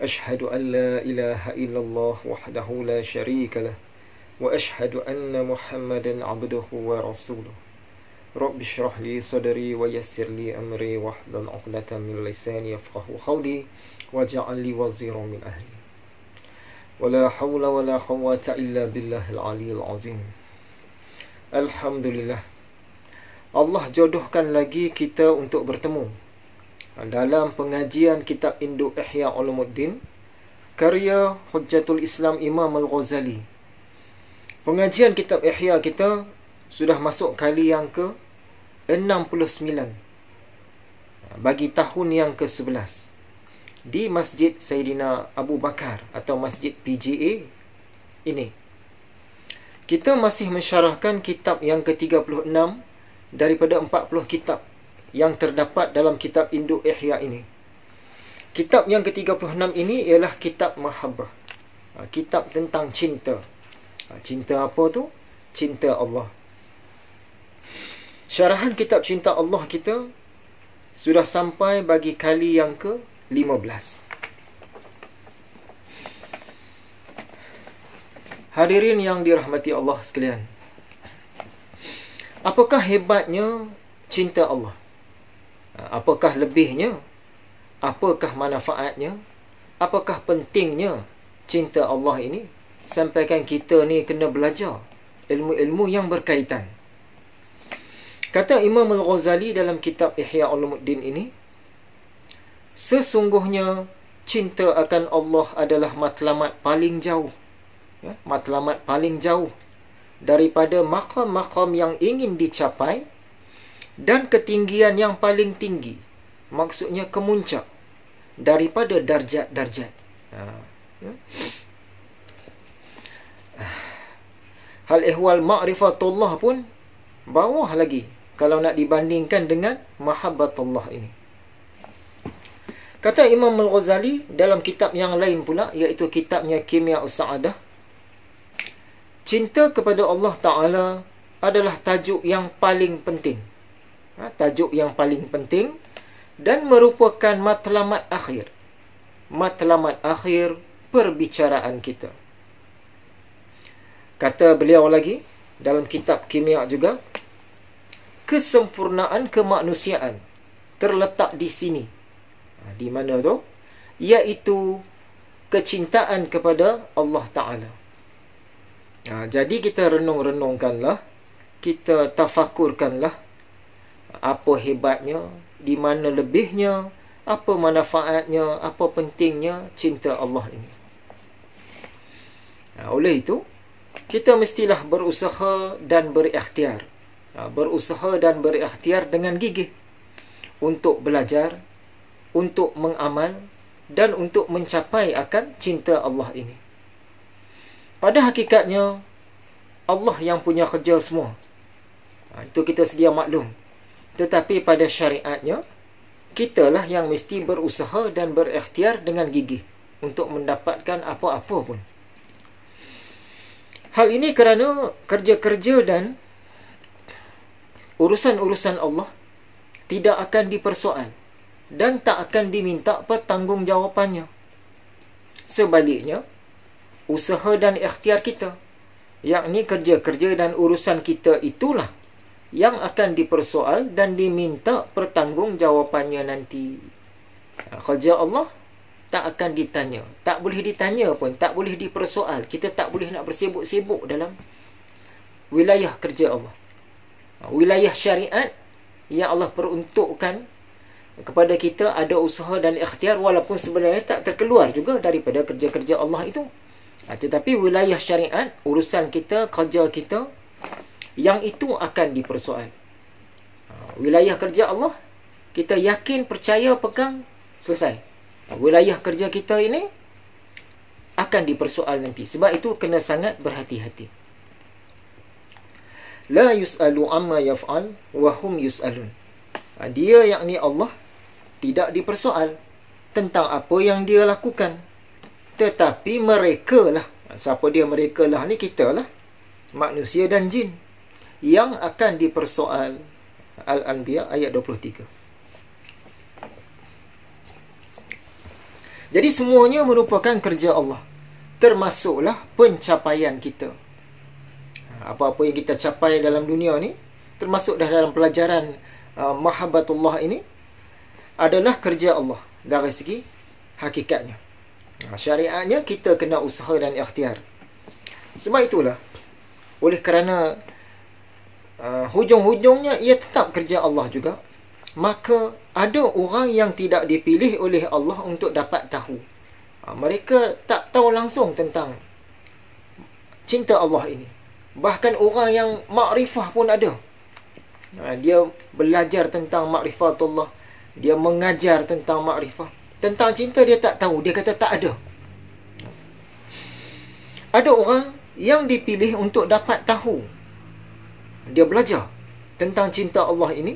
أشهد أن لا إله إلا الله وحده لا شريك له وأشهد أن محمدا عبده ورسوله رب اشرح لي صدري ويسر لي أمري واحلل عقدة من لساني يفقهوا قولي واجعل لي وزيرا من أهلي ولا حول ولا قوة إلا بالله العلي العظيم. Alhamdulillah, Allah jodohkan lagi kita untuk bertemu dalam pengajian kitab Induk Ihya Ulumuddin karya Hujjatul Islam Imam Al-Ghazali. Pengajian kitab Ihya kita sudah masuk kali yang ke-69 bagi tahun yang ke-11 di Masjid Sayyidina Abu Bakar atau Masjid PGA ini. Kita masih mensyarahkan kitab yang ke-36 daripada 40 kitab yang terdapat dalam kitab Induk Ihya ini. Kitab yang ke-36 ini ialah kitab Mahabbah. Kitab tentang cinta. Cinta apa tu? Cinta Allah. Syarahan kitab Cinta Allah kita sudah sampai bagi kali yang ke-15. Hadirin yang dirahmati Allah sekalian, apakah hebatnya cinta Allah? Apakah lebihnya? Apakah manfaatnya? Apakah pentingnya cinta Allah ini? Sampaikan kita ni kena belajar ilmu-ilmu yang berkaitan. Kata Imam Al-Ghazali dalam kitab Ihya Ulumuddin ini, sesungguhnya cinta akan Allah adalah matlamat paling jauh. Matlamat paling jauh daripada maqam-maqam yang ingin dicapai dan ketinggian yang paling tinggi. Maksudnya kemuncak daripada darjat-darjat. Hal ihwal ma'rifatullah pun bawah lagi kalau nak dibandingkan dengan mahabbatullah ini. Kata Imam Al-Ghazali dalam kitab yang lain pula, iaitu kitabnya Kimya'us Sa'adah, cinta kepada Allah Ta'ala adalah tajuk yang paling penting. Tajuk yang paling penting dan merupakan matlamat akhir. Matlamat akhir perbicaraan kita. Kata beliau lagi dalam kitab Kimia juga, kesempurnaan kemanusiaan terletak di sini. Di mana tu? Iaitu kecintaan kepada Allah Ta'ala. Jadi kita renung-renungkanlah, kita tafakurkanlah apa hebatnya, di mana lebihnya, apa manfaatnya, apa pentingnya cinta Allah ini. Oleh itu, kita mestilah berusaha dan berikhtiar. Berusaha dan berikhtiar dengan gigih untuk belajar, untuk mengamal dan untuk mencapai akan cinta Allah ini. Pada hakikatnya, Allah yang punya kerja semua. Itu kita sedia maklum. Tetapi pada syariatnya, kitalah yang mesti berusaha dan berikhtiar dengan gigih untuk mendapatkan apa-apa pun. Hal ini kerana kerja-kerja dan urusan-urusan Allah tidak akan dipersoal dan tak akan diminta pertanggungjawapannya. Sebaliknya, usaha dan ikhtiar kita, yakni kerja-kerja dan urusan kita itulah yang akan dipersoal dan diminta pertanggungjawapannya nanti. Kerja Allah tak akan ditanya, tak boleh ditanya pun, tak boleh dipersoal. Kita tak boleh nak bersibuk-sibuk dalam wilayah kerja Allah. Wilayah syariat yang Allah peruntukkan kepada kita ada usaha dan ikhtiar, walaupun sebenarnya tak terkeluar juga daripada kerja-kerja Allah itu. Tetapi wilayah syariat, urusan kita, kerja kita, yang itu akan dipersoal. Wilayah kerja Allah, kita yakin, percaya, pegang, selesai. Wilayah kerja kita ini akan dipersoal nanti. Sebab itu kena sangat berhati-hati. La yus'alu amma yaf'al wa hum yus'alun. Dia, yakni Allah, tidak dipersoal tentang apa yang dia lakukan. Tetapi mereka lah. Siapa dia mereka lah ni? Kita lah, manusia dan jin, yang akan dipersoal. Al-Anbiya ayat 23. Jadi semuanya merupakan kerja Allah. Termasuklah pencapaian kita. Apa-apa yang kita capai dalam dunia ni, termasuk dah dalam pelajaran Mahabbatullah ini, adalah kerja Allah dari segi hakikatnya. Syariatnya kita kena usaha dan ikhtiar. Sebab itulah, oleh kerana hujung-hujungnya ia tetap kerja Allah juga, maka ada orang yang tidak dipilih oleh Allah untuk dapat tahu. Mereka tak tahu langsung tentang cinta Allah ini. Bahkan orang yang makrifah pun ada. Dia belajar tentang makrifatullah, dia mengajar tentang makrifah. Tentang cinta dia tak tahu, dia kata tak ada. Ada orang yang dipilih untuk dapat tahu. Dia belajar tentang cinta Allah ini,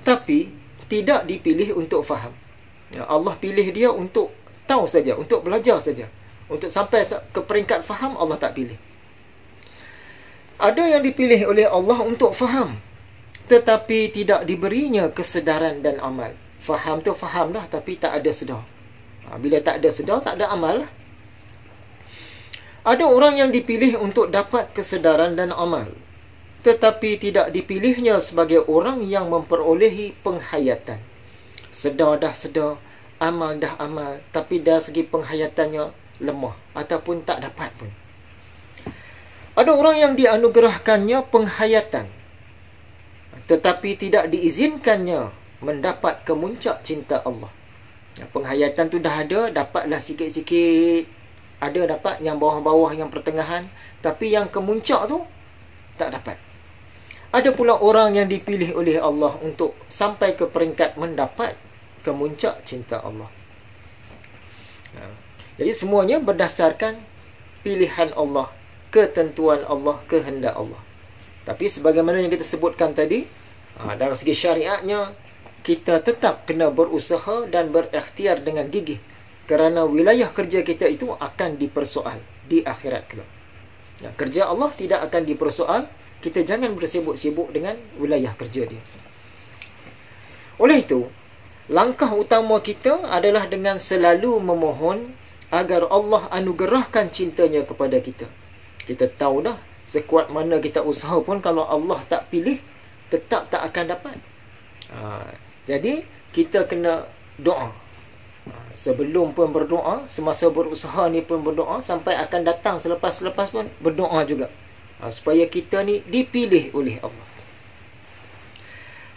tapi tidak dipilih untuk faham. Allah pilih dia untuk tahu saja, untuk belajar saja. Untuk sampai ke peringkat faham, Allah tak pilih. Ada yang dipilih oleh Allah untuk faham, tetapi tidak diberinya kesedaran dan amal. Faham tu faham dah, tapi tak ada sedar. Bila tak ada sedar, tak ada amal lah. Ada orang yang dipilih untuk dapat kesedaran dan amal, tetapi tidak dipilihnya sebagai orang yang memperolehi penghayatan. Sedar dah sedar, amal dah amal, tapi dari segi penghayatannya lemah ataupun tak dapat pun. Ada orang yang dianugerahkannya penghayatan, tetapi tidak diizinkannya mendapat kemuncak cinta Allah. Penghayatan tu dah ada, dapatlah sikit-sikit. Ada dapat yang bawah-bawah, yang pertengahan, tapi yang kemuncak tu tak dapat. Ada pula orang yang dipilih oleh Allah untuk sampai ke peringkat mendapat kemuncak cinta Allah. Jadi semuanya berdasarkan pilihan Allah, ketentuan Allah, kehendak Allah. Tapi sebagaimana yang kita sebutkan tadi, dari segi syariatnya, kita tetap kena berusaha dan berikhtiar dengan gigih, kerana wilayah kerja kita itu akan dipersoal di akhirat kelak. Kerja Allah tidak akan dipersoal. Kita jangan bersibuk-sibuk dengan wilayah kerja dia. Oleh itu, langkah utama kita adalah dengan selalu memohon agar Allah anugerahkan cintanya kepada kita. Kita tahu dah, sekuat mana kita usaha pun, kalau Allah tak pilih, tetap tak akan dapat. Jadi, kita kena doa. Sebelum pun berdoa, semasa berusaha ni pun berdoa, sampai akan datang selepas-selepas pun berdoa juga. Supaya kita ni dipilih oleh Allah.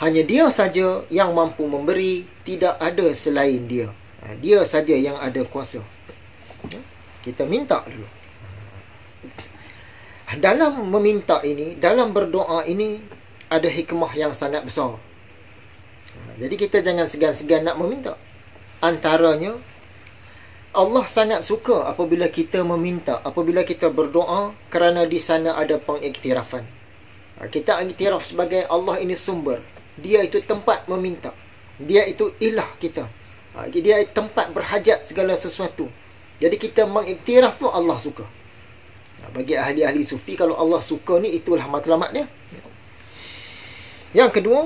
Hanya dia saja yang mampu memberi, tidak ada selain dia. Dia saja yang ada kuasa. Kita minta dulu. Dalam meminta ini, dalam berdoa ini, ada hikmah yang sangat besar. Jadi kita jangan segan-segan nak meminta. Antaranya, Allah sangat suka apabila kita meminta, apabila kita berdoa, kerana di sana ada pengiktirafan. Kita iktiraf sebagai Allah ini sumber. Dia itu tempat meminta. Dia itu ilah kita. Dia tempat berhajat segala sesuatu. Jadi kita mengiktiraf tu Allah suka. Bagi ahli-ahli sufi, kalau Allah suka ni, itulah matlamat dia. Yang kedua,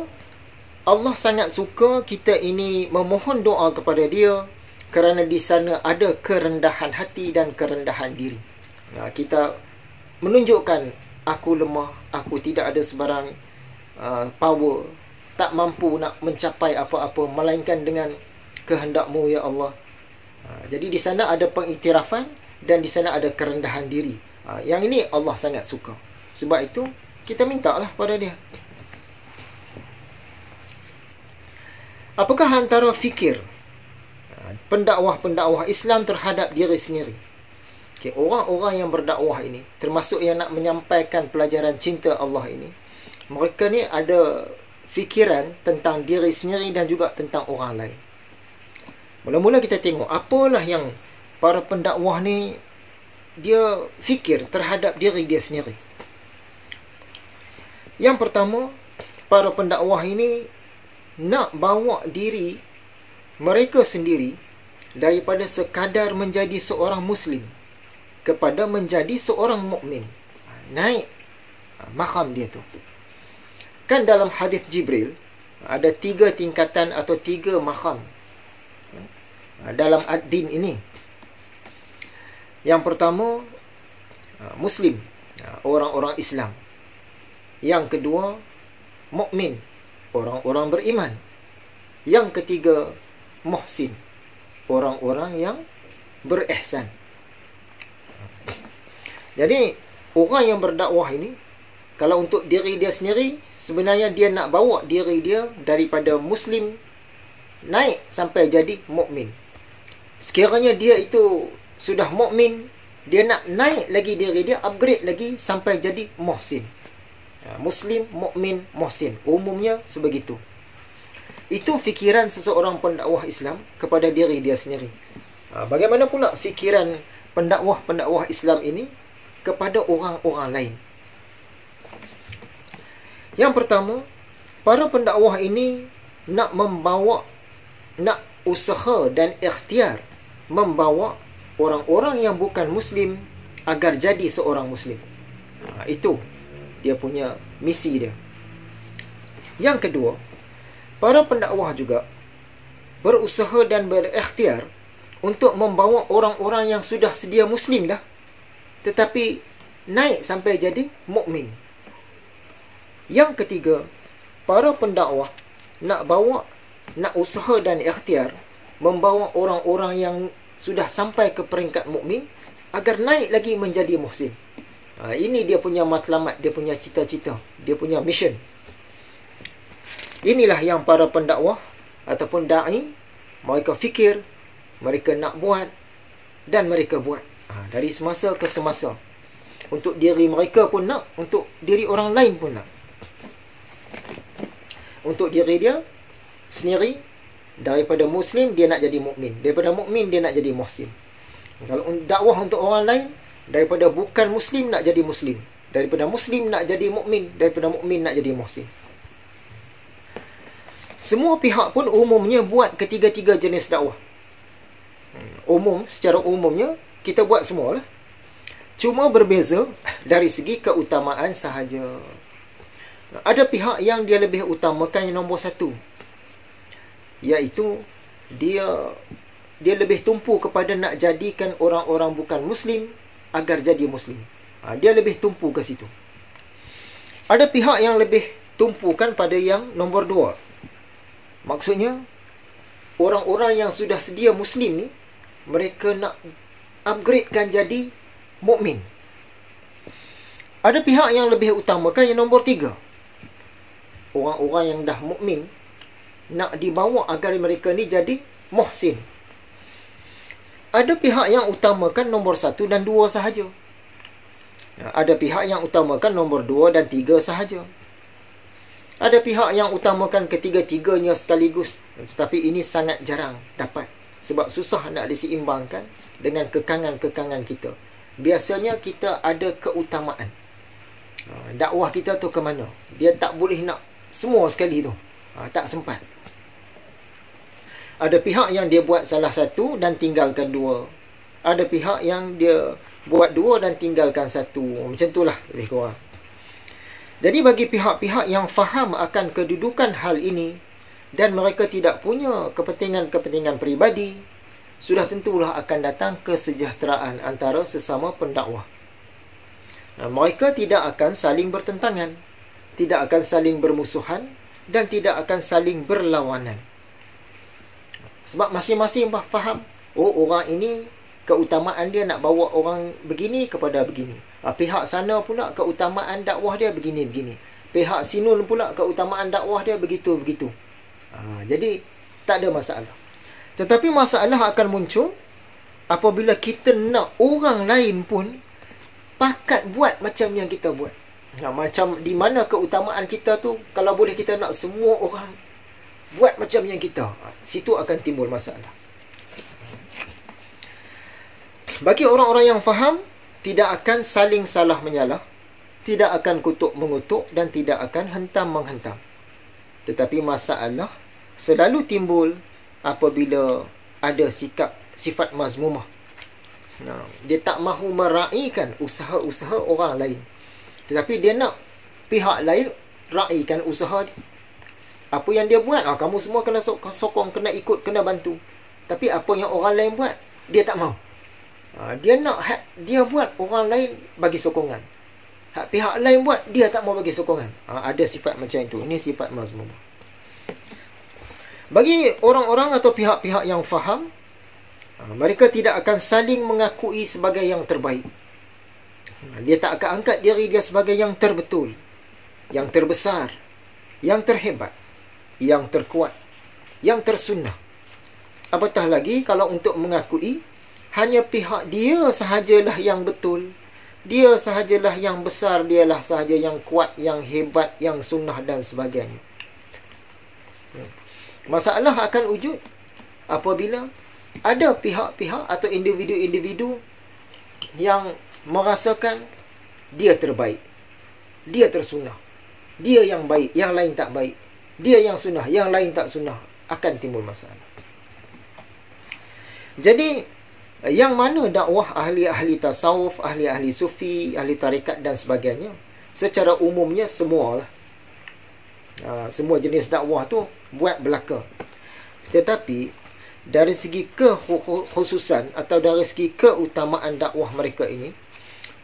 Allah sangat suka kita ini memohon doa kepada dia, kerana di sana ada kerendahan hati dan kerendahan diri. Kita menunjukkan, aku lemah, aku tidak ada sebarang power, tak mampu nak mencapai apa-apa, melainkan dengan kehendak-Mu, ya Allah. Jadi di sana ada pengiktirafan, dan di sana ada kerendahan diri. Yang ini Allah sangat suka. Sebab itu, kita mintalah pada dia. Apakah antara fikir pendakwah-pendakwah Islam terhadap diri sendiri? Orang-orang yang berdakwah ini, termasuk yang nak menyampaikan pelajaran cinta Allah ini, mereka ni ada fikiran tentang diri sendiri dan juga tentang orang lain. Mula-mula kita tengok apalah yang para pendakwah ni dia fikir terhadap diri dia sendiri. Yang pertama, para pendakwah ini nak bawa diri mereka sendiri daripada sekadar menjadi seorang Muslim kepada menjadi seorang mukmin. Naik maqam dia tu. Kan dalam hadis Jibril ada 3 tingkatan atau 3 maqam. dalam ad-din ini. Yang pertama, Muslim, orang-orang Islam. Yang kedua, mukmin, orang-orang beriman. Yang ketiga, muhsin, orang-orang yang berihsan. Jadi orang yang berdakwah ini, kalau untuk diri dia sendiri, sebenarnya dia nak bawa diri dia daripada Muslim naik sampai jadi mukmin. Sekiranya dia itu sudah mukmin, dia nak naik lagi diri dia, upgrade lagi sampai jadi muhsin. Muslim, mukmin, muhsin. Umumnya sebegitu. Itu fikiran seseorang pendakwah Islam kepada diri dia sendiri. Bagaimana pula fikiran pendakwah-pendakwah Islam ini kepada orang-orang lain? Yang pertama, para pendakwah ini nak usaha dan ikhtiar membawa orang-orang yang bukan Muslim agar jadi seorang Muslim. Itu dia punya misi dia. Yang kedua, para pendakwah juga berusaha dan berikhtiar untuk membawa orang-orang yang sudah sedia Muslim dah, tetapi naik sampai jadi mukmin. Yang ketiga, para pendakwah nak usaha dan ikhtiar membawa orang-orang yang sudah sampai ke peringkat mukmin agar naik lagi menjadi muhsin. Ini dia punya matlamat, dia punya cita-cita, dia punya mission. Inilah yang para pendakwah ataupun da'i mereka fikir, mereka nak buat dan mereka buat. Dari semasa ke semasa. Untuk diri mereka pun nak, untuk diri orang lain pun nak. Untuk diri dia sendiri, daripada Muslim dia nak jadi mukmin, daripada mukmin dia nak jadi muhsin. Kalau dakwah untuk orang lain, daripada bukan Muslim nak jadi Muslim, daripada Muslim nak jadi mukmin, daripada mukmin nak jadi muhsin. Semua pihak pun umumnya buat ketiga-tiga jenis dakwah. Secara umumnya kita buat semualah. Cuma berbeza dari segi keutamaan sahaja. Ada pihak yang dia lebih utamakan yang nombor satu, iaitu dia lebih tumpu kepada nak jadikan orang-orang bukan Muslim agar jadi Muslim. Dia lebih tumpu ke situ. Ada pihak yang lebih tumpukan pada yang nombor dua. Maksudnya, orang-orang yang sudah sedia Muslim ni, mereka nak upgradekan jadi mukmin. Ada pihak yang lebih utamakan yang nombor tiga. Orang-orang yang dah mukmin nak dibawa agar mereka ni jadi muhsin. Ada pihak yang utamakan nombor satu dan dua sahaja. Ada pihak yang utamakan nombor dua dan tiga sahaja. Ada pihak yang utamakan ketiga-tiganya sekaligus. Tetapi ini sangat jarang dapat. Sebab susah nak diseimbangkan dengan kekangan-kekangan kita. Biasanya kita ada keutamaan. Dakwah kita tu ke mana? Dia tak boleh nak semua sekali tu. Tak sempat. Ada pihak yang dia buat salah satu dan tinggalkan dua. Ada pihak yang dia buat dua dan tinggalkan satu. Macam itulah lebih kurang. Jadi bagi pihak-pihak yang faham akan kedudukan hal ini dan mereka tidak punya kepentingan-kepentingan peribadi, sudah tentulah akan datang kesejahteraan antara sesama pendakwah. Mereka tidak akan saling bertentangan, tidak akan saling bermusuhan dan tidak akan saling berlawanan. Sebab masing-masing faham, orang ini keutamaan dia nak bawa orang begini kepada begini. Pihak sana pula keutamaan dakwah dia begini-begini. Pihak sinun pula keutamaan dakwah dia begitu-begitu. Jadi tak ada masalah. Tetapi masalah akan muncul apabila kita nak orang lain pun pakat buat macam yang kita buat. Macam di mana keutamaan kita tu, kalau boleh kita nak semua orang buat macam yang kita, situ akan timbul masalah. Bagi orang-orang yang faham, tidak akan saling salah menyalah, tidak akan kutuk mengutuk dan tidak akan hentam menghentam. Tetapi masalah selalu timbul apabila ada sifat mazmumah. Dia tak mahu meraihkan usaha-usaha orang lain, tetapi dia nak pihak lain raihkan usaha dia. Apa yang dia buat, kamu semua kena sokong, kena ikut, kena bantu. Tapi apa yang orang lain buat, dia tak mau. Dia nak dia buat, orang lain bagi sokongan. Pihak lain buat, dia tak mau bagi sokongan. Ada sifat macam itu. Ini sifat mazmum. Bagi orang-orang atau pihak-pihak yang faham, mereka tidak akan saling mengakui sebagai yang terbaik. Dia tak akan angkat diri dia sebagai yang terbetul, yang terbesar, yang terhebat, yang terkuat, yang tersunnah. Apatah lagi kalau untuk mengakui hanya pihak dia sahajalah yang betul, dia sahajalah yang besar, dialah sahaja yang kuat, yang hebat, yang sunnah dan sebagainya. Masalah akan wujud apabila ada pihak-pihak atau individu-individu yang merasakan dia terbaik, dia tersunnah, dia yang baik, yang lain tak baik, dia yang sunnah, yang lain tak sunnah, akan timbul masalah. Jadi yang mana dakwah ahli-ahli tasawuf, ahli-ahli sufi, ahli tarekat dan sebagainya, secara umumnya semualah. Semua jenis dakwah tu buat belaka. Tetapi dari segi kekhususan atau dari segi keutamaan dakwah mereka ini,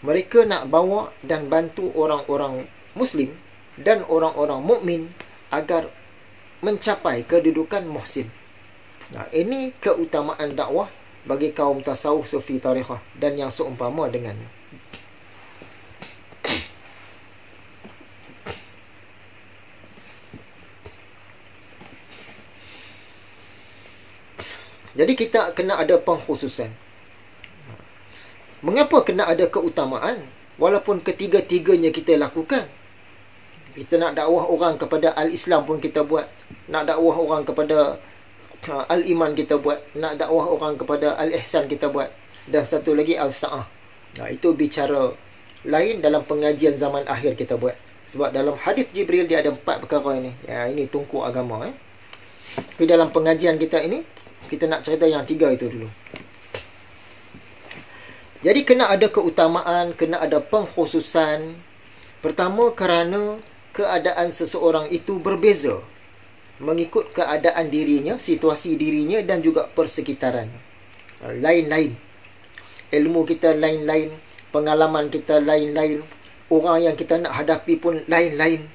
mereka nak bawa dan bantu orang-orang Muslim dan orang-orang mukmin agar mencapai kedudukan muhsin. Ini keutamaan dakwah bagi kaum tasawuf, sufi, tarikhah dan yang seumpama dengannya. Jadi kita kena ada pengkhususan. Mengapa kena ada keutamaan? Walaupun ketiga-tiganya kita lakukan. Kita nak dakwah orang kepada al-Islam pun kita buat. Nak dakwah orang kepada al-iman kita buat. Nak dakwah orang kepada al-ihsan kita buat. Dan satu lagi al-sa'ah. Itu bicara lain dalam pengajian zaman akhir kita buat. Sebab dalam hadis Jibril dia ada 4 perkara ini. Ini tungku agama. Tapi dalam pengajian kita ini, kita nak cerita yang 3 itu dulu. Jadi kena ada keutamaan, kena ada pengkhususan. Pertama, kerana keadaan seseorang itu berbeza mengikut keadaan dirinya, situasi dirinya dan juga persekitaran. Lain-lain. Ilmu kita lain-lain, pengalaman kita lain-lain, orang yang kita nak hadapi pun lain-lain.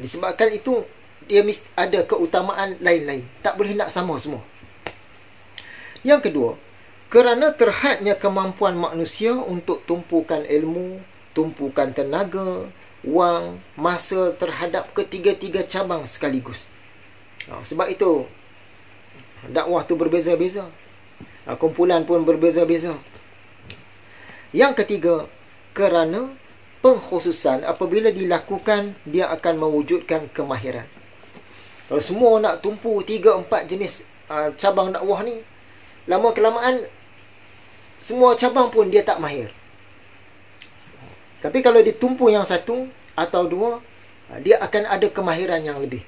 Disebabkan itu, dia mesti ada keutamaan lain-lain. Tak boleh nak sama semua. Yang kedua, kerana terhadnya kemampuan manusia untuk tumpukan ilmu, tumpukan tenaga, wang, masa terhadap ketiga-tiga cabang sekaligus. Sebab itu, dakwah tu berbeza-beza. Kumpulan pun berbeza-beza. Yang ketiga, kerana pengkhususan apabila dilakukan, dia akan mewujudkan kemahiran. Kalau semua nak tumpu 3-4 jenis cabang dakwah ni, lama-kelamaan semua cabang pun dia tak mahir. Tapi kalau ditumpu yang satu atau dua, dia akan ada kemahiran yang lebih.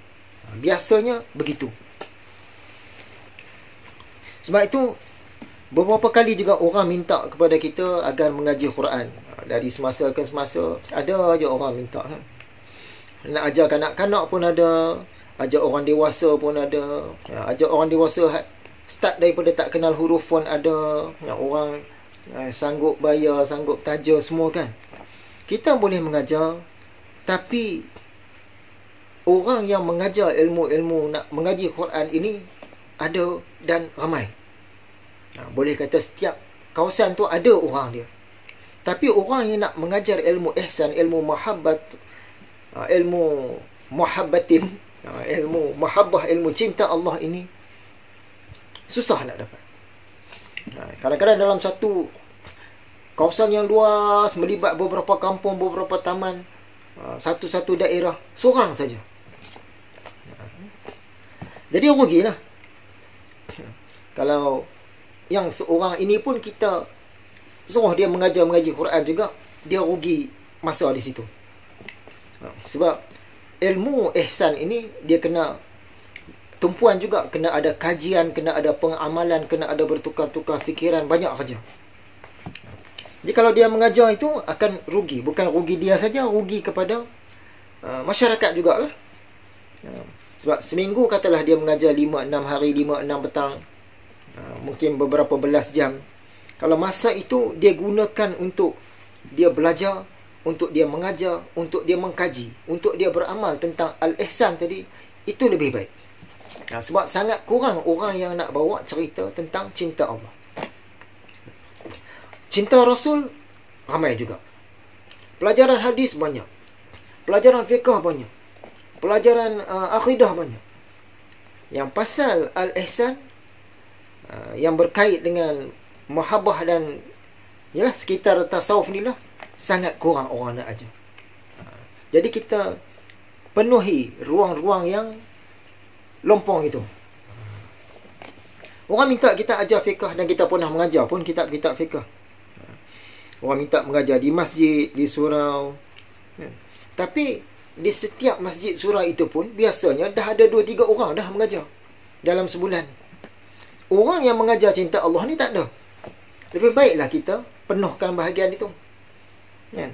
Biasanya begitu. Sebab itu, beberapa kali juga orang minta kepada kita agar mengaji Quran. Dari semasa ke semasa, ada aja orang minta. Nak ajar kanak-kanak pun ada, ajar orang dewasa pun ada. Ajar orang dewasa start daripada tak kenal huruf pun ada. Orang sanggup bayar, sanggup taja semua kan. Kita boleh mengajar, tapi orang yang mengajar ilmu-ilmu nak mengaji Quran ini ada dan ramai. Boleh kata setiap kawasan tu ada orang dia. Tapi orang yang nak mengajar ilmu ihsan, ilmu mahabbat, ilmu muhabbatin, ilmu mahabbah, ilmu cinta Allah ini susah nak dapat. Kadang-kadang dalam satu kawasan yang luas, melibat beberapa kampung, beberapa taman, satu-satu daerah, seorang saja. Jadi rugilah. Kalau yang seorang ini pun kita suruh dia mengaji Quran juga, dia rugi masa di situ. Sebab ilmu ihsan ini dia kena tumpuan juga, kena ada kajian, kena ada pengamalan, kena ada bertukar-tukar fikiran, banyak kerja. Jadi kalau dia mengajar itu akan rugi. Bukan rugi dia saja, rugi kepada masyarakat jugalah. Sebab seminggu katalah dia mengajar 5-6 hari, 5-6 petang. mungkin beberapa belas jam. Kalau masa itu dia gunakan untuk dia belajar, untuk dia mengajar, untuk dia mengkaji, untuk dia beramal tentang al-ihsan tadi, itu lebih baik. Sebab sangat kurang orang yang nak bawa cerita tentang cinta Allah. Cinta Rasul ramai juga. Pelajaran hadis banyak. Pelajaran fiqh banyak. Pelajaran akidah banyak. Yang pasal al-ihsan, yang berkait dengan mahabbah dan yalah, sekitar tasawuf ni lah, sangat kurang orang nak ajar. Jadi kita penuhi ruang-ruang yang lompong itu. Orang minta kita ajar fiqh, dan kita pernah mengajar pun kitab-kitab fiqh. Orang minta mengajar di masjid, di surau. Tapi di setiap masjid surau itu pun biasanya dah ada 2-3 orang dah mengajar dalam sebulan. Orang yang mengajar cinta Allah ni tak ada. Lebih baiklah kita penuhkan bahagian itu. Kan?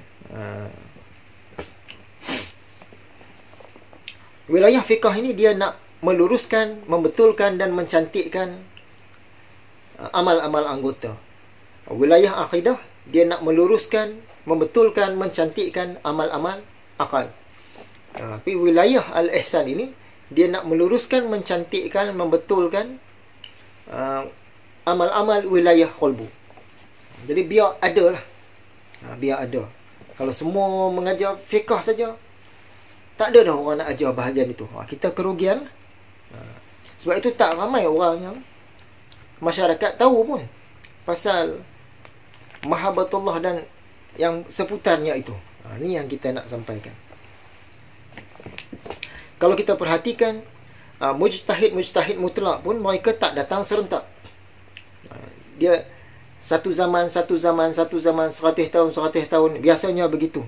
Wilayah fiqh ini dia nak meluruskan, membetulkan dan mencantikkan amal-amal anggota. Wilayah akidah dia nak meluruskan, membetulkan, mencantikkan amal-amal akal. Tapi wilayah al-ihsan ini dia nak meluruskan, mencantikkan, membetulkan amal-amal wilayah qalbu. Jadi biar ada lah. Biar ada. Kalau semua mengajar fiqh saja, tak ada dah orang nak ajar bahagian itu. Kita kerugian. Sebab itu tak ramai orang yang masyarakat tahu pun pasal mahabbatullah dan yang seputarnya itu. Ini yang kita nak sampaikan. Kalau kita perhatikan, mujtahid mutlak pun mereka tak datang serentak. Dia satu zaman, 100 tahun, biasanya begitu.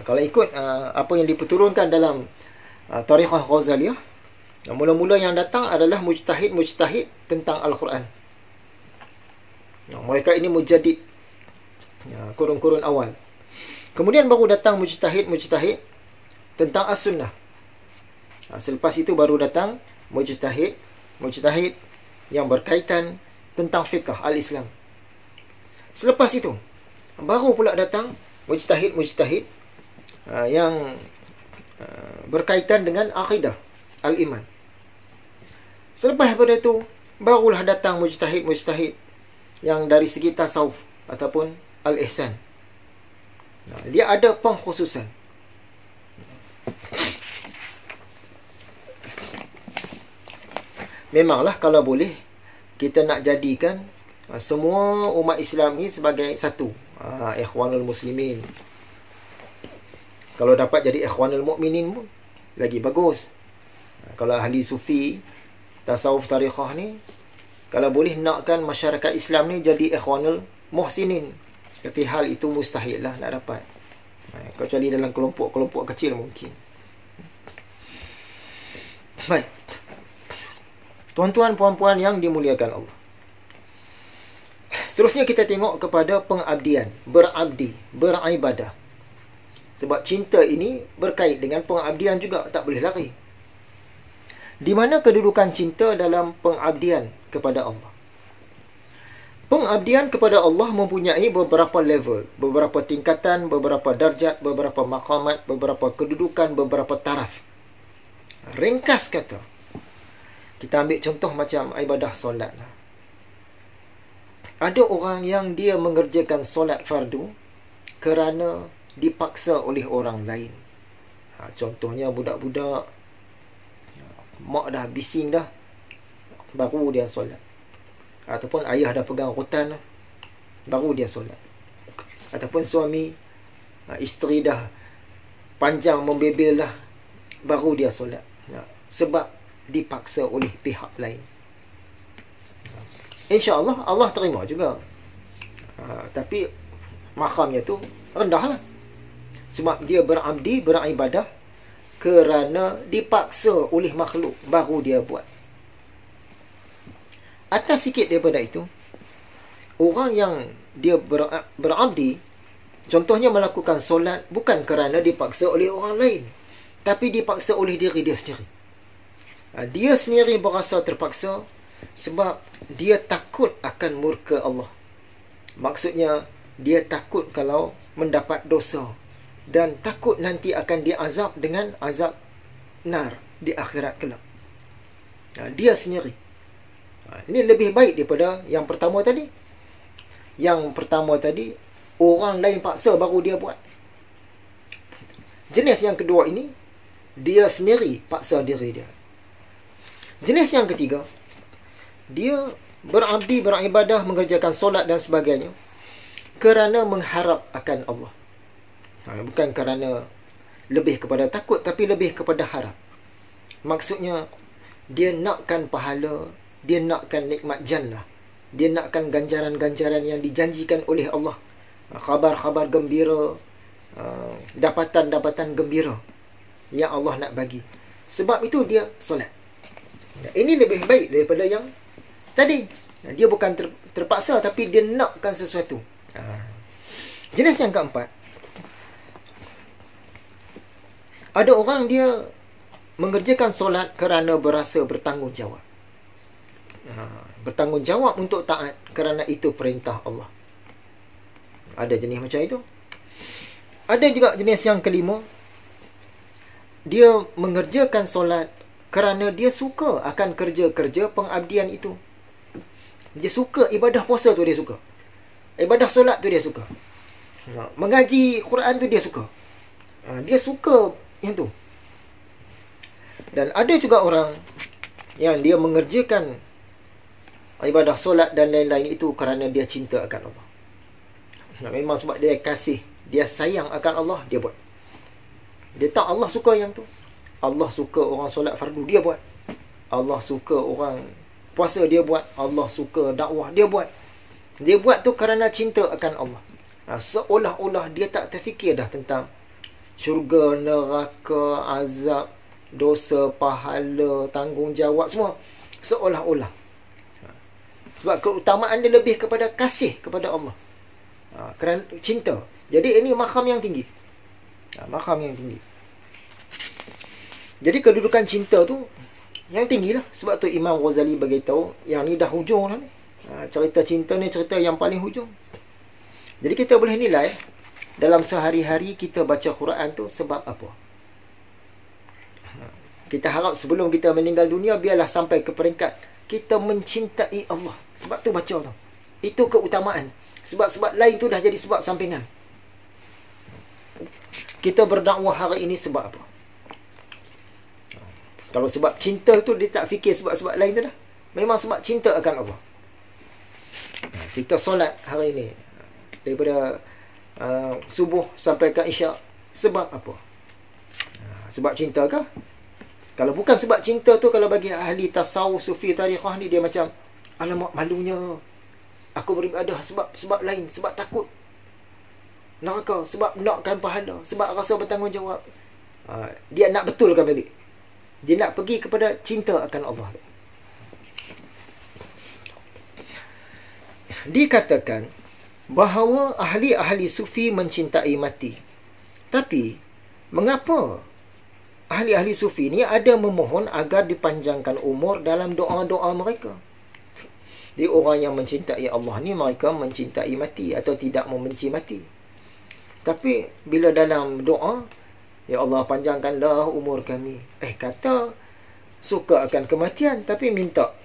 Kalau ikut apa yang diperturunkan dalam Tariqah Ghazaliyah, mula-mula yang datang adalah mujtahid tentang Al-Quran. Mereka ini mujaddid, kurun-kurun awal. Kemudian baru datang mujtahid tentang As-Sunnah. Selepas itu baru datang mujtahid yang berkaitan tentang fiqh al-Islam. Selepas itu baru pula datang mujtahid yang berkaitan dengan akidah al-iman. Selepas daripada itu barulah datang mujtahid yang dari segi tasawuf ataupun al-ihsan. Dia ada pengkhususan. Memanglah kalau boleh kita nak jadikan semua umat Islam ni sebagai satu, ikhwanul muslimin. Kalau dapat jadi ikhwanul mukminin pun lagi bagus. Kalau ahli sufi, tasawuf, tariqah ni, kalau boleh nakkan masyarakat Islam ni jadi ikhwanul muhsinin. Tapi hal itu mustahil lah nak dapat. Kecuali dalam kelompok-kelompok kecil mungkin. Baik. Tuan-tuan, puan-puan yang dimuliakan Allah. Seterusnya kita tengok kepada pengabdian. Berabdi, beribadah. Sebab cinta ini berkait dengan pengabdian juga. Tak boleh lari. Di mana kedudukan cinta dalam pengabdian kepada Allah? Pengabdian kepada Allah mempunyai beberapa level, beberapa tingkatan, beberapa darjat, beberapa maqamat, beberapa kedudukan, beberapa taraf. Ringkas kata, kita ambil contoh macam ibadah solat. Ada orang yang dia mengerjakan solat fardu kerana dipaksa oleh orang lain. Contohnya budak-budak, mak dah bising dah, baru dia solat. Ataupun ayah dah pegang rotan, baru dia solat. Ataupun suami, isteri dah panjang membebel dah, baru dia solat. Sebab dipaksa oleh pihak lain. InsyaAllah Allah terima juga. Tapi makamnya tu rendah lah. Sebab dia berabdi, beribadah kerana dipaksa oleh makhluk, baru dia buat. Atas sikit daripada itu, orang yang dia berabdi, contohnya melakukan solat bukan kerana dipaksa oleh orang lain, tapi dipaksa oleh diri dia sendiri. Dia sendiri berasa terpaksa sebab dia takut akan murka Allah. Maksudnya, dia takut kalau mendapat dosa. Dan takut nanti akan diazab dengan azab nar di akhirat kelak. Dia sendiri. Ini lebih baik daripada yang pertama tadi. Yang pertama tadi, orang lain paksa baru dia buat. Jenis yang kedua ini, dia sendiri paksa diri dia. Jenis yang ketiga, dia berabdi, beribadah, mengerjakan solat dan sebagainya kerana mengharap akan Allah. Bukan kerana lebih kepada takut, tapi lebih kepada harap. Maksudnya, dia nakkan pahala, dia nakkan nikmat jannah, dia nakkan ganjaran-ganjaran yang dijanjikan oleh Allah, khabar-khabar gembira, dapatan-dapatan gembira yang Allah nak bagi. Sebab itu dia solat. Ini lebih baik daripada yang tadi. Dia bukan terpaksa, tapi dia nakkan sesuatu. Jenis yang keempat, ada orang dia mengerjakan solat kerana berasa bertanggungjawab. Bertanggungjawab untuk taat kerana itu perintah Allah. Ada jenis macam itu. Ada juga jenis yang kelima, dia mengerjakan solat kerana dia suka akan kerja-kerja pengabdian itu. Dia suka ibadah puasa tu, dia suka. Ibadah solat tu dia suka. Mengaji Quran tu dia suka. Dia suka yang tu. Dan ada juga orang yang dia mengerjakan ibadah solat dan lain-lain itu kerana dia cinta akan Allah. Memang sebab dia kasih, dia sayang akan Allah, dia buat. Dia tahu Allah suka yang tu. Allah suka orang solat fardu, dia buat. Allah suka orang puasa, dia buat. Allah suka dakwah, dia buat. Dia buat tu kerana cinta akan Allah. Seolah-olah dia tak terfikir dah tentang syurga, neraka, azab, dosa, pahala, tanggungjawab, semua. Seolah-olah. Sebab keutamaan dia lebih kepada kasih kepada Allah. Kerana cinta. Jadi ini makam yang tinggi. Makam yang tinggi. Jadi kedudukan cinta tu yang tinggi lah. Sebab tu Imam Ghazali beritahu, yang ni dah hujung lah ni. Cerita cinta ni cerita yang paling hujung. Jadi kita boleh nilai dalam sehari-hari kita baca Quran tu sebab apa. Kita harap sebelum kita meninggal dunia, biarlah sampai ke peringkat kita mencintai Allah. Sebab tu baca tu. Itu keutamaan. Sebab-sebab lain tu dah jadi sebab sampingan. Kita berdakwah hari ini sebab apa? Kalau sebab cinta tu, dia tak fikir sebab-sebab lain tu dah. Memang sebab cinta akan Allah. Kita solat hari ini daripada subuh sampai ke isyak. Sebab apa? Sebab cinta kah? Kalau bukan sebab cinta tu, kalau bagi ahli tasawuf, sufi, tarikhah ni, dia macam, alamak malunya aku beribadah sebab lain, sebab takut neraka, sebab nakkan pahala, sebab rasa bertanggungjawab. Dia nak betulkan balik. Dia nak pergi kepada cinta akan Allah. Dikatakan bahawa ahli-ahli sufi mencintai mati. Tapi mengapa ahli-ahli sufi ni ada memohon agar dipanjangkan umur dalam doa-doa mereka? Di orang yang mencintai Allah ni, mereka mencintai mati atau tidak membenci mati. Tapi bila dalam doa, ya Allah panjangkanlah umur kami. Kata suka akan kematian, tapi minta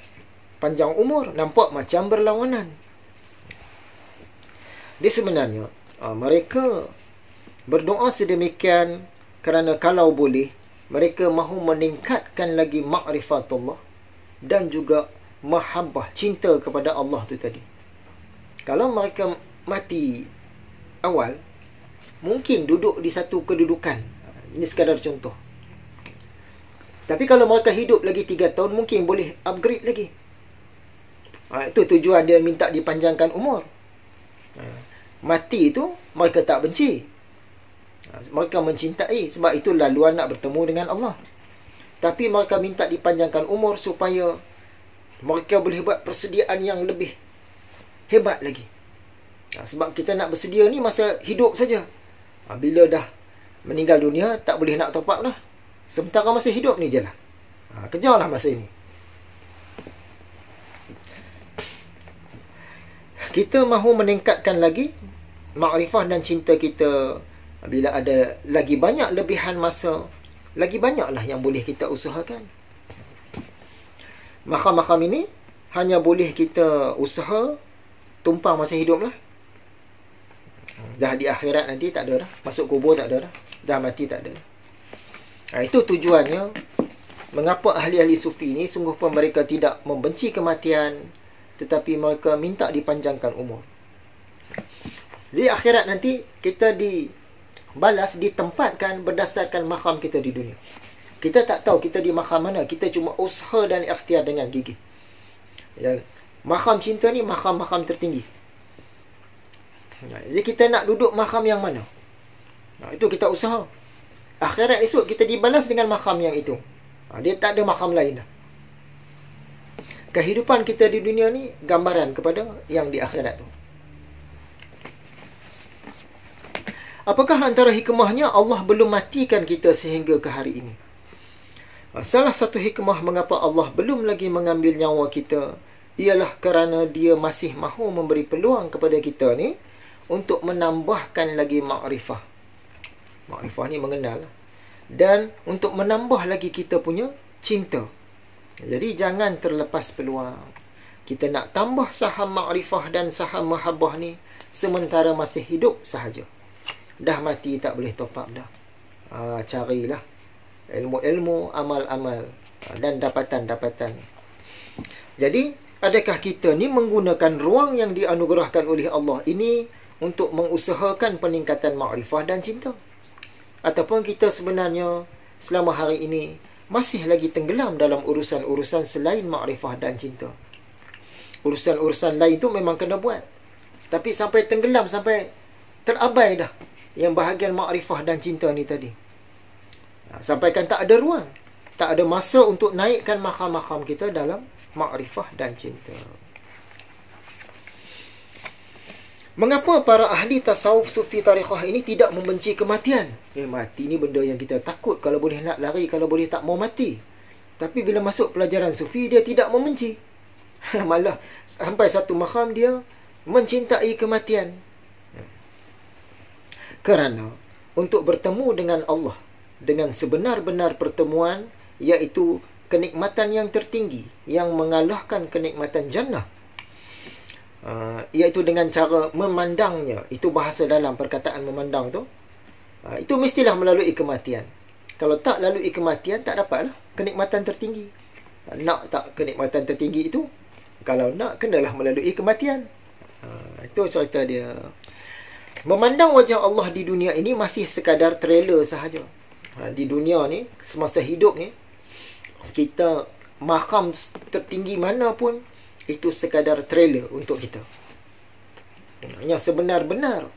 panjang umur. Nampak macam berlawanan. Dia sebenarnya mereka berdoa sedemikian kerana kalau boleh, mereka mahu meningkatkan lagi ma'rifatullah dan juga mahabbah, cinta kepada Allah tu tadi. Kalau mereka mati awal, mungkin duduk di satu kedudukan. Ini sekadar contoh. Tapi kalau mereka hidup lagi 3 tahun, mungkin boleh upgrade lagi. Itu tujuan dia minta dipanjangkan umur. Mati itu mereka tak benci. Mereka mencintai. Sebab itu laluan nak bertemu dengan Allah. Tapi mereka minta dipanjangkan umur supaya mereka boleh buat persediaan yang lebih hebat lagi. Sebab kita nak bersedia ni masa hidup saja. Bila dah meninggal dunia, tak boleh nak top up dah. Sementara masih hidup ni je lah. Kejarlah masa ini. Kita mahu meningkatkan lagi makrifah dan cinta kita. Bila ada lagi banyak lebihan masa, lagi banyaklah yang boleh kita usahakan. Makam-makam ini hanya boleh kita usaha tumpang masa hidup lah. Dah di akhirat nanti tak ada dah. Masuk kubur tak ada dah. Dah mati tak ada dah. Itu tujuannya. Mengapa ahli-ahli sufi ni sungguh pun mereka tidak membenci kematian, tetapi mereka minta dipanjangkan umur. Di akhirat nanti kita dibalas, ditempatkan berdasarkan makam kita di dunia. Kita tak tahu kita di makam mana. Kita cuma usaha dan ikhtiar dengan gigih. Dan makam cinta ni makam-makam tertinggi. Jadi kita nak duduk makam yang mana? Itu kita usaha. Akhirat esok kita dibalas dengan makam yang itu. Dia tak ada makam lain dah. Kehidupan kita di dunia ni gambaran kepada yang di akhirat tu. Apakah antara hikmahnya Allah belum matikan kita sehingga ke hari ini? Salah satu hikmah mengapa Allah belum lagi mengambil nyawa kita ialah kerana Dia masih mahu memberi peluang kepada kita ni untuk menambahkan lagi makrifah. Makrifah ni mengenal. Dan untuk menambah lagi kita punya cinta. Jadi jangan terlepas peluang. Kita nak tambah saham makrifah dan saham mahabbah ni sementara masih hidup sahaja. Dah mati tak boleh top up dah. Carilah ilmu-ilmu, amal-amal dan dapatan-dapatan. Jadi, adakah kita ni menggunakan ruang yang dianugerahkan oleh Allah ini untuk mengusahakan peningkatan makrifah dan cinta? Ataupun kita sebenarnya selama hari ini masih lagi tenggelam dalam urusan-urusan selain makrifah dan cinta? Urusan-urusan lain tu memang kena buat, tapi sampai tenggelam, sampai terabai dah yang bahagian makrifah dan cinta ni tadi. Sampaikan tak ada ruang, tak ada masa untuk naikkan makam-makam kita dalam makrifah dan cinta. Mengapa para ahli tasawuf sufi tarikhah ini tidak membenci kematian? Mati ni benda yang kita takut. Kalau boleh nak lari, kalau boleh tak mau mati. Tapi bila masuk pelajaran sufi, dia tidak membenci. Malah sampai satu makam dia mencintai kematian. Kerana untuk bertemu dengan Allah dengan sebenar-benar pertemuan, iaitu kenikmatan yang tertinggi yang mengalahkan kenikmatan jannah, iaitu dengan cara memandangnya. Itu bahasa dalam perkataan memandang tu. Itu mestilah melalui kematian. Kalau tak lalui kematian, tak dapatlah kenikmatan tertinggi. Nak tak kenikmatan tertinggi itu? Kalau nak, kenalah melalui kematian. Itu cerita dia. Memandang wajah Allah di dunia ini masih sekadar trailer sahaja. Di dunia ni, semasa hidup ni, kita makam tertinggi mana pun, itu sekadar trailer untuk kita. Yang sebenar-benar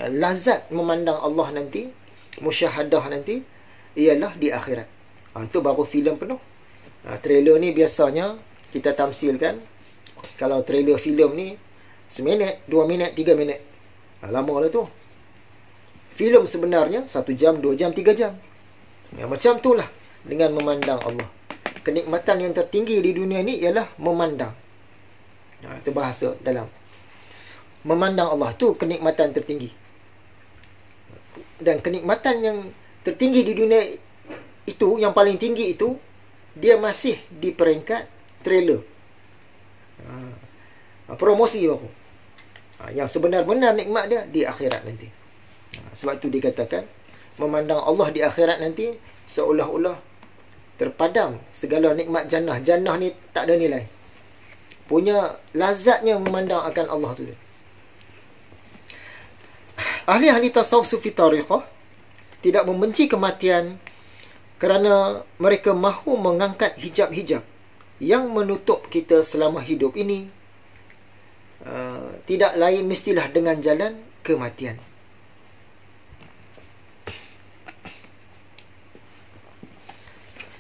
lazat memandang Allah nanti, musyahadah nanti, ialah di akhirat. Itu baru filem penuh. Trailer ni biasanya kita tamsilkan. Kalau trailer filem ni 1 minit, 2 minit, 3 minit, lama lah tu. Filem sebenarnya 1 jam, 2 jam, 3 jam. Macam itulah dengan memandang Allah. Kenikmatan yang tertinggi di dunia ni ialah memandang. Itu bahasa dalam. Memandang Allah tu kenikmatan tertinggi. Dan kenikmatan yang tertinggi di dunia itu, yang paling tinggi itu, dia masih di peringkat trailer. Promosi baru. Yang sebenar-benar nikmat dia di akhirat nanti. Sebab itu dikatakan memandang Allah di akhirat nanti seolah-olah terpadam segala nikmat jannah. Jannah ni tak ada nilai. Punya lazatnya memandang akan Allah tu. Ahli-ahli tasawuf sufi tarikhah tidak membenci kematian kerana mereka mahu mengangkat hijab-hijab yang menutup kita selama hidup ini. Tidak lain mestilah dengan jalan kematian.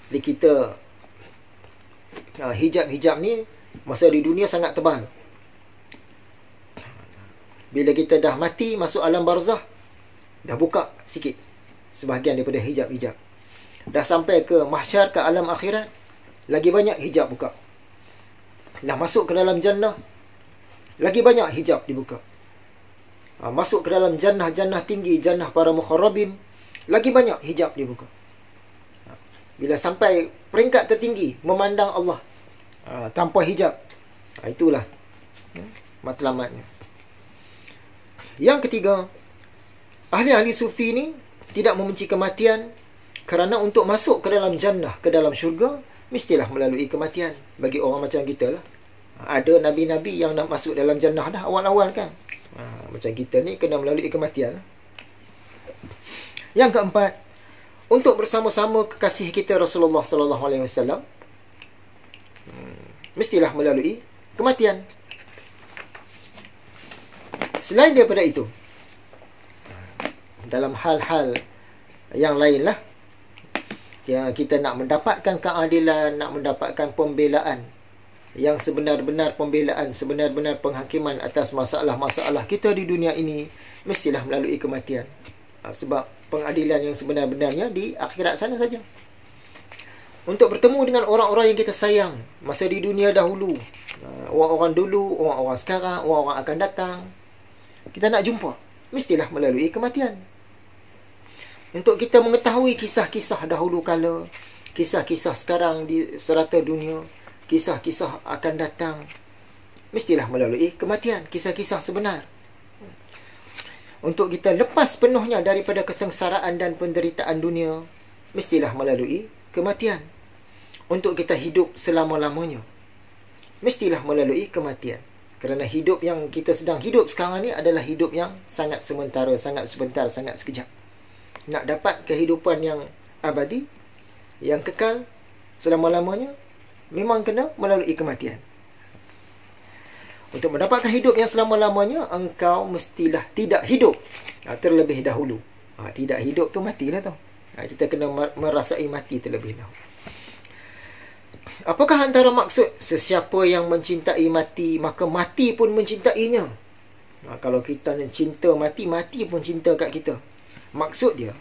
Jadi kita hijab-hijab ni masa di dunia sangat tebal. Bila kita dah mati, masuk alam barzah, dah buka sikit sebahagian daripada hijab-hijab. Dah sampai ke mahsyar, ke alam akhirat, lagi banyak hijab buka. Dah masuk ke dalam jannah, lagi banyak hijab dibuka. Masuk ke dalam jannah-jannah tinggi, jannah para mukharrabin, lagi banyak hijab dibuka. Bila sampai peringkat tertinggi, memandang Allah tanpa hijab, itulah matlamatnya. Yang ketiga, ahli-ahli sufi ni tidak membenci kematian, kerana untuk masuk ke dalam jannah, ke dalam syurga, mestilah melalui kematian. Bagi orang macam kita lah. Ada nabi-nabi yang nak masuk dalam jannah dah awal-awal kan. Macam kita ni kena melalui kematian. Yang keempat, untuk bersama-sama kekasih kita Rasulullah sallallahu alaihi wasallam, mestilah melalui kematian. Selain daripada itu, dalam hal-hal yang lain lah, kita nak mendapatkan keadilan, nak mendapatkan pembelaan yang sebenar-benar pembelaan, sebenar-benar penghakiman atas masalah-masalah kita di dunia ini, mestilah melalui kematian. Sebab pengadilan yang sebenar-benarnya di akhirat sana saja. Untuk bertemu dengan orang-orang yang kita sayang masa di dunia dahulu, orang-orang dulu, orang-orang sekarang, orang-orang akan datang, kita nak jumpa, mestilah melalui kematian. Untuk kita mengetahui kisah-kisah dahulu kala, kisah-kisah sekarang di serata dunia, kisah-kisah akan datang, mestilah melalui kematian, kisah-kisah sebenar. Untuk kita lepas penuhnya daripada kesengsaraan dan penderitaan dunia, mestilah melalui kematian. Untuk kita hidup selama-lamanya, mestilah melalui kematian. Kerana hidup yang kita sedang hidup sekarang ni adalah hidup yang sangat sementara, sangat sebentar, sangat sekejap. Nak dapat kehidupan yang abadi, yang kekal selama-lamanya, memang kena melalui kematian. Untuk mendapatkan hidup yang selama-lamanya, engkau mestilah tidak hidup terlebih dahulu. Tidak hidup tu matilah tu. Kita kena merasai mati terlebih dahulu. Apakah antara maksud sesiapa yang mencintai mati, maka mati pun mencintainya? Kalau kita cinta mati, mati pun cinta kat kita. Maksud dia,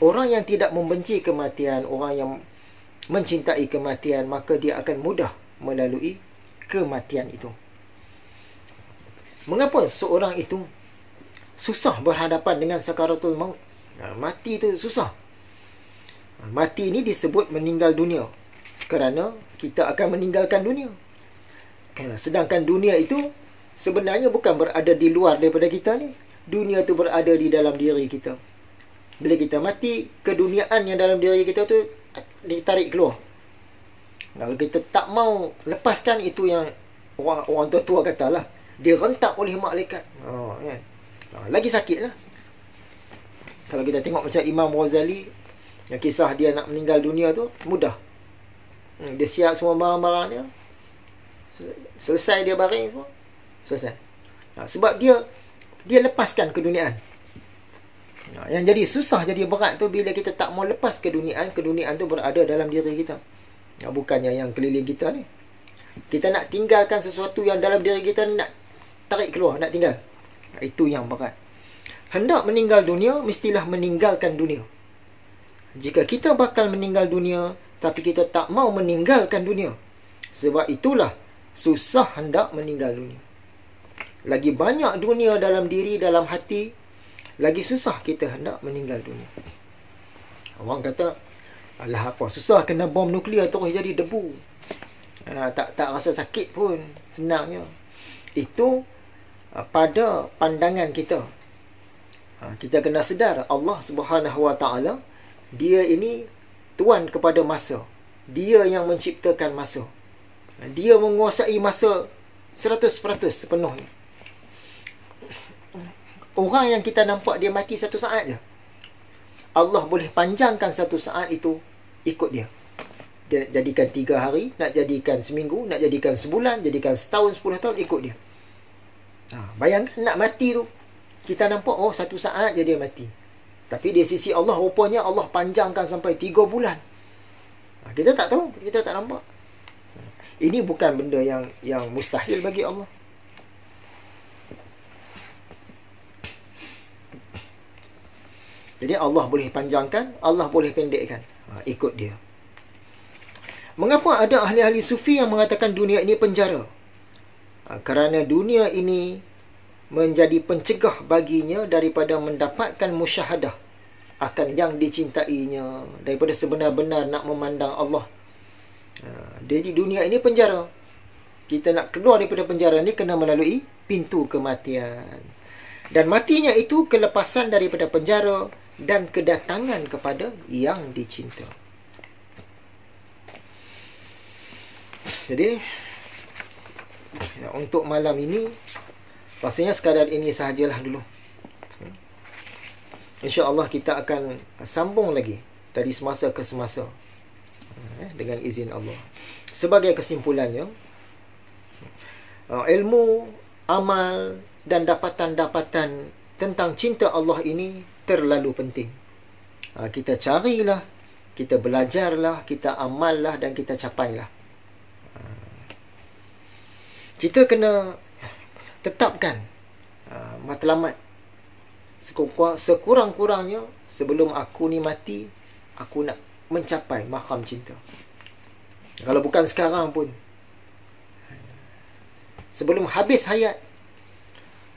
orang yang tidak membenci kematian, orang yang mencintai kematian, maka dia akan mudah melalui kematian itu. Mengapa seorang itu susah berhadapan dengan sakaratul maut? Mati itu susah. Mati ini disebut meninggal dunia, kerana kita akan meninggalkan dunia. Sedangkan dunia itu sebenarnya bukan berada di luar daripada kita ni. Dunia itu berada di dalam diri kita. Bila kita mati, keduniaan yang dalam diri kita tu ditarik keluar. Kalau kita tak mau lepaskan, itu yang orang tua-tua katalah, direntak oleh malaikat. Kan? Lagi sakit lah. Kalau kita tengok macam Imam Ghazali, yang kisah dia nak meninggal dunia tu mudah. Dia siap semua barang-barang dia, selesai dia baring semua, selesai. Sebab dia lepaskan keduniaan. Yang jadi susah, jadi berat tu bila kita tak mau lepas keduniaan tu berada dalam diri kita. Bukannya yang keliling kita ni. Kita nak tinggalkan sesuatu yang dalam diri kita ni, nak tarik keluar, nak tinggal. Itu yang berat. Hendak meninggal dunia, mestilah meninggalkan dunia. Jika kita bakal meninggal dunia, tapi kita tak mau meninggalkan dunia, sebab itulah susah hendak meninggal dunia. Lagi banyak dunia dalam diri, dalam hati, lagi susah kita hendak meninggal dunia. Orang kata, alah apa susah kena bom nuklear terus jadi debu. Tak rasa sakit pun, senangnya. Itu pada pandangan kita. Kita kena sedar Allah Subhanahu Wa Taala, dia ini tuan kepada masa. Dia yang menciptakan masa. Dia menguasai masa 100% sepenuhnya. Orang yang kita nampak dia mati 1 saat je, Allah boleh panjangkan 1 saat itu ikut dia. Dia nak jadikan 3 hari, nak jadikan seminggu, nak jadikan sebulan, jadikan setahun, 10 tahun, ikut dia. Bayangkan nak mati tu, kita nampak 1 saat je dia mati. Tapi di sisi Allah, rupanya Allah panjangkan sampai 3 bulan. Kita tak tahu, kita tak nampak. Ini bukan benda yang mustahil bagi Allah. Jadi Allah boleh panjangkan, Allah boleh pendekkan. Ikut dia. Mengapa ada ahli-ahli sufi yang mengatakan dunia ini penjara? Kerana dunia ini menjadi pencegah baginya daripada mendapatkan musyahadah akan yang dicintainya, daripada sebenar-benar nak memandang Allah. Jadi dunia ini penjara. Kita nak keluar daripada penjara ni kena melalui pintu kematian. Dan matinya itu kelepasan daripada penjara dan kedatangan kepada yang dicinta. Jadi untuk malam ini pastinya sekadar ini sahajalah dulu. InsyaAllah kita akan sambung lagi dari semasa ke semasa dengan izin Allah. Sebagai kesimpulannya, ilmu, amal dan dapatan-dapatan tentang cinta Allah ini terlalu penting. Kita carilah, kita belajarlah, kita amallah dan kita capailah. Kita kena tetapkan matlamat sekurang-kurangnya sebelum aku ni mati, aku nak mencapai maqam cinta. Kalau bukan sekarang pun, sebelum habis hayat,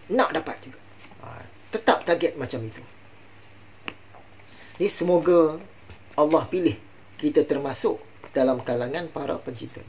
nak dapat juga. Tetap target macam itu. Jadi semoga Allah pilih kita termasuk dalam kalangan para pencinta.